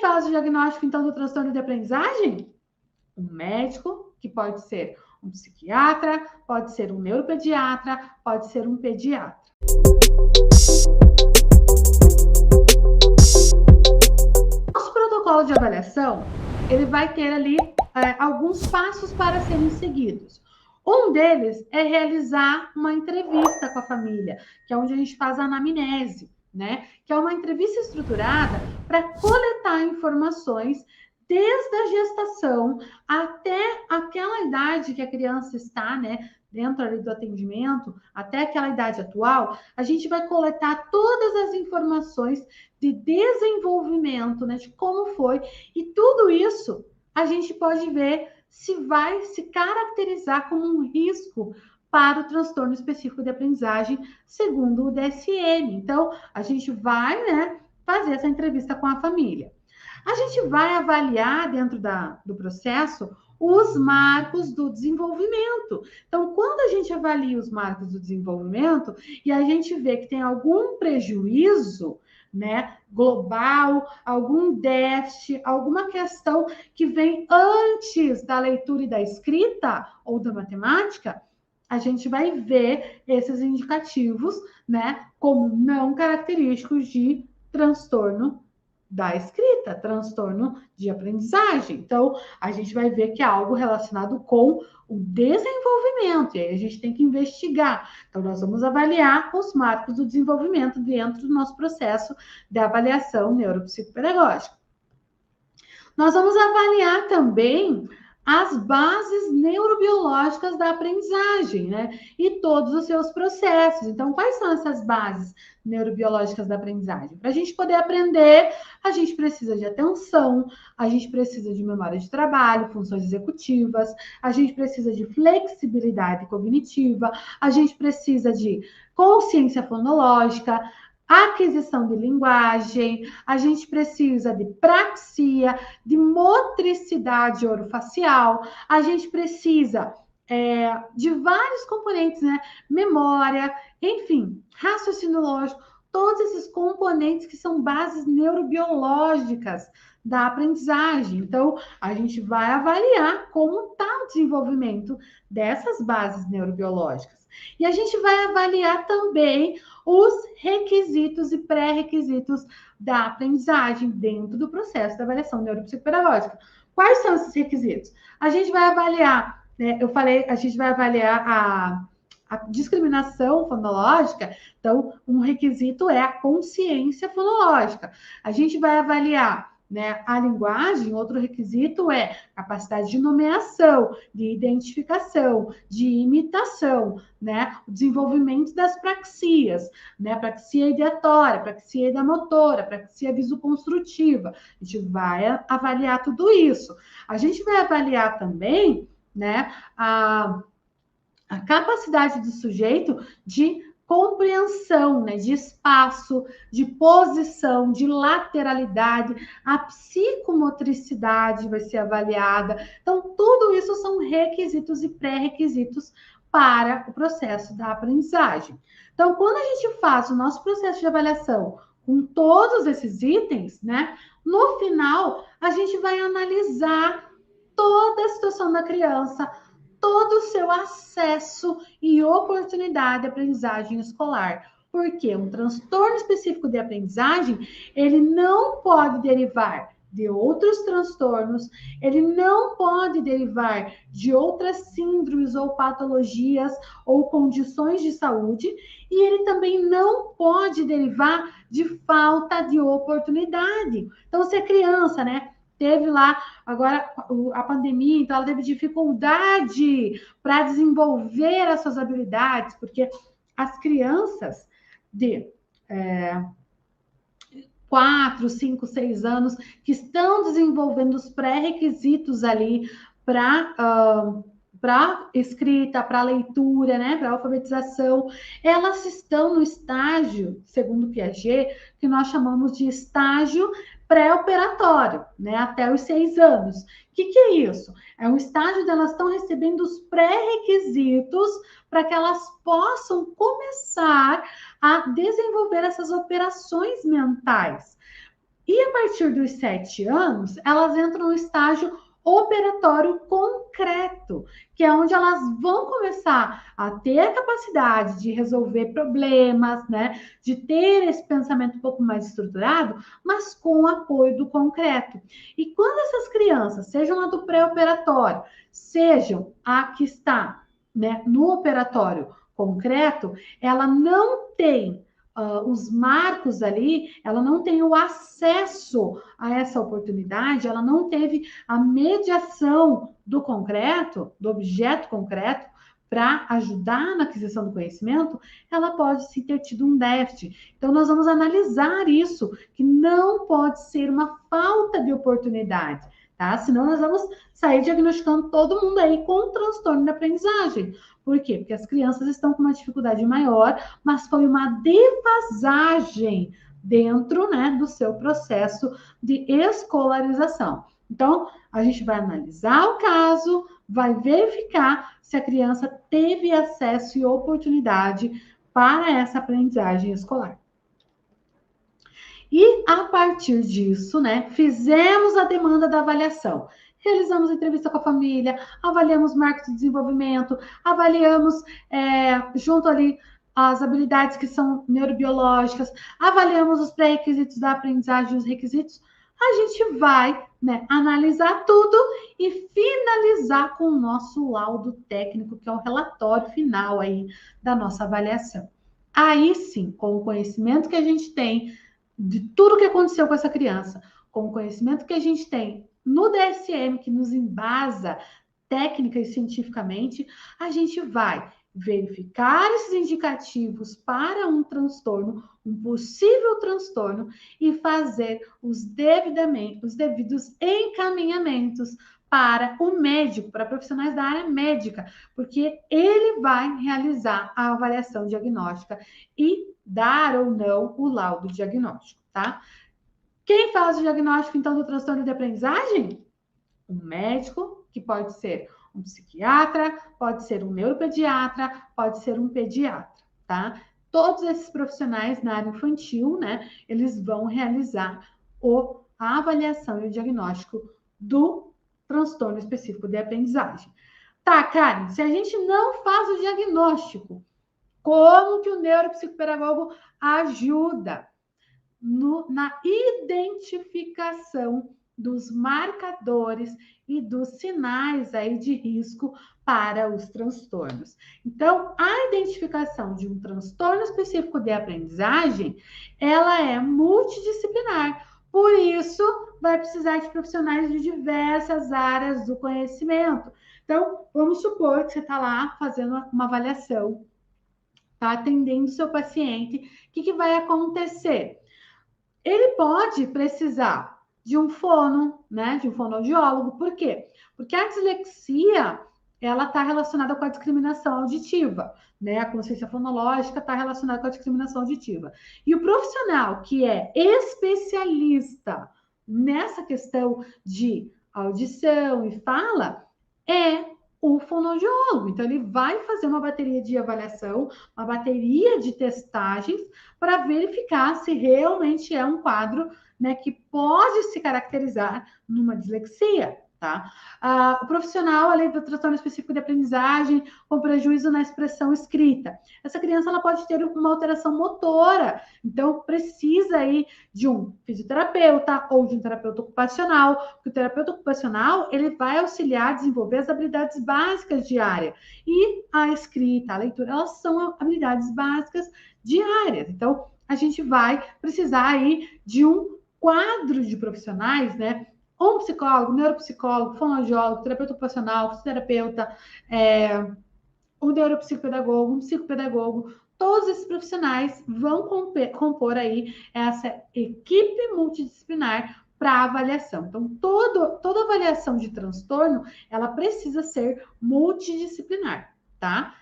faz o diagnóstico, então, do transtorno de aprendizagem? Um médico, que pode ser um psiquiatra, pode ser um neuropediatra, pode ser um pediatra. Nosso protocolo de avaliação, ele vai ter ali alguns passos para serem seguidos. Um deles é realizar uma entrevista com a família, que é onde a gente faz a anamnese, né? Que é uma entrevista estruturada para coletar informações desde a gestação até aquela idade que a criança está, né? Dentro ali do atendimento, até aquela idade atual, a gente vai coletar todas as informações de desenvolvimento, né? De como foi, e tudo isso a gente pode ver se vai se caracterizar como um risco para o transtorno específico de aprendizagem, segundo o DSM. Então, a gente vai, né, fazer essa entrevista com a família. A gente vai avaliar dentro do processo os marcos do desenvolvimento. Então, quando a gente avalia os marcos do desenvolvimento e a gente vê que tem algum prejuízo, né, global, algum déficit, alguma questão que vem antes da leitura e da escrita ou da matemática, a gente vai ver esses indicativos, né, como não característicos de transtorno da escrita, transtorno de aprendizagem. Então, a gente vai ver que é algo relacionado com o desenvolvimento, e aí a gente tem que investigar. Então, nós vamos avaliar os marcos do desenvolvimento dentro do nosso processo de avaliação neuropsicopedagógica. Nós vamos avaliar também as bases neurobiológicas da aprendizagem, né? E todos os seus processos. Então, quais são essas bases neurobiológicas da aprendizagem? Para a gente poder aprender, a gente precisa de atenção, a gente precisa de memória de trabalho, funções executivas, a gente precisa de flexibilidade cognitiva, a gente precisa de consciência fonológica, aquisição de linguagem, a gente precisa de praxia, de motricidade orofacial, a gente precisa de vários componentes, né? Memória, enfim, raciocínio lógico, todos esses componentes que são bases neurobiológicas da aprendizagem. Então, a gente vai avaliar como está o desenvolvimento dessas bases neurobiológicas. E a gente vai avaliar também os requisitos e pré-requisitos da aprendizagem dentro do processo da avaliação neuropsicopedagógica. Quais são esses requisitos? A gente vai avaliar, né, eu falei, a gente vai avaliar a discriminação fonológica, então, um requisito é a consciência fonológica. A gente vai avaliar, né, a linguagem, outro requisito é capacidade de nomeação, de identificação, de imitação, né, o desenvolvimento das praxias, né, praxia ideatória, praxia ideomotora, praxia visoconstrutiva. A gente vai avaliar tudo isso. A gente vai avaliar também, né, a capacidade do sujeito de compreensão, né, de espaço, de posição, de lateralidade, a psicomotricidade vai ser avaliada. Então, tudo isso são requisitos e pré-requisitos para o processo da aprendizagem. Então, quando a gente faz o nosso processo de avaliação com todos esses itens, né, no final, a gente vai analisar toda a situação da criança, todo o seu acesso e oportunidade de aprendizagem escolar. Porque um transtorno específico de aprendizagem, ele não pode derivar de outros transtornos, ele não pode derivar de outras síndromes ou patologias ou condições de saúde, e ele também não pode derivar de falta de oportunidade. Então, se a criança, né, teve lá agora a pandemia, então ela teve dificuldade para desenvolver as suas habilidades, porque as crianças de 4, 5, 6 anos que estão desenvolvendo os pré-requisitos ali para escrita, para leitura, né, para alfabetização, elas estão no estágio, segundo Piaget, que nós chamamos de estágio pré-operatório, né, até os 6 anos. O que é isso? É um estágio onde elas estão recebendo os pré-requisitos para que elas possam começar a desenvolver essas operações mentais. E a partir dos 7 anos, elas entram no estágio operatório concreto, que é onde elas vão começar a ter a capacidade de resolver problemas, né? De ter esse pensamento um pouco mais estruturado, mas com apoio do concreto. E quando essas crianças, sejam a do pré-operatório, sejam a que está, né, no operatório concreto, ela não tem os marcos ali, ela não tem o acesso a essa oportunidade, ela não teve a mediação do concreto, do objeto concreto, para ajudar na aquisição do conhecimento, ela pode sim ter tido um déficit. Então, nós vamos analisar isso, que não pode ser uma falta de oportunidade, tá? Senão, nós vamos sair diagnosticando todo mundo aí com um transtorno de aprendizagem. Por quê? Porque as crianças estão com uma dificuldade maior, mas foi uma defasagem dentro, né, do seu processo de escolarização. Então, a gente vai analisar o caso, vai verificar se a criança teve acesso e oportunidade para essa aprendizagem escolar. E a partir disso, né, fizemos a demanda da avaliação. Realizamos entrevista com a família, avaliamos marcos de desenvolvimento, avaliamos junto ali as habilidades que são neurobiológicas, avaliamos os pré-requisitos da aprendizagem, os requisitos. A gente vai, né, analisar tudo e finalizar com o nosso laudo técnico, que é o relatório final aí da nossa avaliação. Aí sim, com o conhecimento que a gente tem de tudo que aconteceu com essa criança, com o conhecimento que a gente tem no DSM, que nos embasa técnica e cientificamente, a gente vai verificar esses indicativos para um transtorno, um possível transtorno, e fazer os devidos encaminhamentos para o médico, para profissionais da área médica, porque ele vai realizar a avaliação diagnóstica e dar ou não o laudo diagnóstico, tá? Quem faz o diagnóstico, então, do transtorno de aprendizagem? Um médico, que pode ser um psiquiatra, pode ser um neuropediatra, pode ser um pediatra, tá? Todos esses profissionais na área infantil, né, eles vão realizar a avaliação e o diagnóstico do transtorno específico de aprendizagem. Tá, Karen, se a gente não faz o diagnóstico, como que o neuropsicopedagogo ajuda na identificação dos marcadores e dos sinais aí de risco para os transtornos. Então, a identificação de um transtorno específico de aprendizagem, ela é multidisciplinar. Por isso, vai precisar de profissionais de diversas áreas do conhecimento. Então, vamos supor que você está lá fazendo uma avaliação, está atendendo o seu paciente, o que vai acontecer? Ele pode precisar de um fono, né, de um fonoaudiólogo. Por quê? Porque a dislexia, ela está relacionada com a discriminação auditiva, né? A consciência fonológica está relacionada com a discriminação auditiva. E o profissional que é especialista nessa questão de audição e fala é o fonoaudiólogo. Então, ele vai fazer uma bateria de avaliação, uma bateria de testagens para verificar se realmente é um quadro, né, que pode se caracterizar numa dislexia, tá? O profissional, além do transtorno específico de aprendizagem, com prejuízo na expressão escrita. Essa criança, ela pode ter uma alteração motora, então precisa aí de um fisioterapeuta ou de um terapeuta ocupacional, porque o terapeuta ocupacional, ele vai auxiliar a desenvolver as habilidades básicas diárias. E a escrita, a leitura, elas são habilidades básicas diárias. Então, a gente vai precisar aí de um quadro de profissionais, né? Um psicólogo, neuropsicólogo, fonoaudiólogo, terapeuta ocupacional, fisioterapeuta, um neuropsicopedagogo, um psicopedagogo. Todos esses profissionais vão compor aí essa equipe multidisciplinar para avaliação. Então, toda avaliação de transtorno, ela precisa ser multidisciplinar, tá?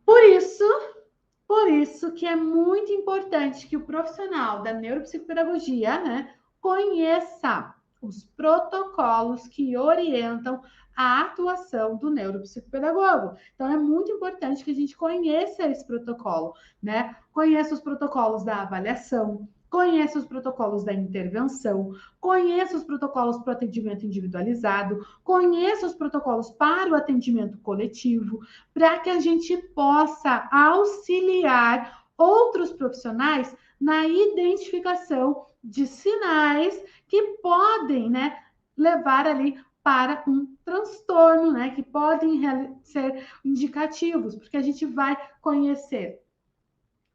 Por isso que é muito importante que o profissional da neuropsicopedagogia, né, conheça os protocolos que orientam a atuação do neuropsicopedagogo. Então, é muito importante que a gente conheça esse protocolo, né? Conheça os protocolos da avaliação, conheça os protocolos da intervenção, conheça os protocolos para o atendimento individualizado, conheça os protocolos para o atendimento coletivo, para que a gente possa auxiliar outros profissionais na identificação de sinais que podem, né, levar ali para um transtorno, né, que podem ser indicativos, porque a gente vai conhecer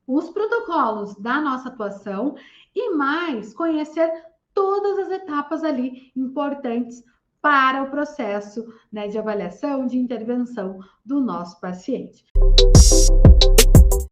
os protocolos da nossa atuação e mais conhecer todas as etapas ali importantes para o processo, né, de avaliação, de intervenção do nosso paciente.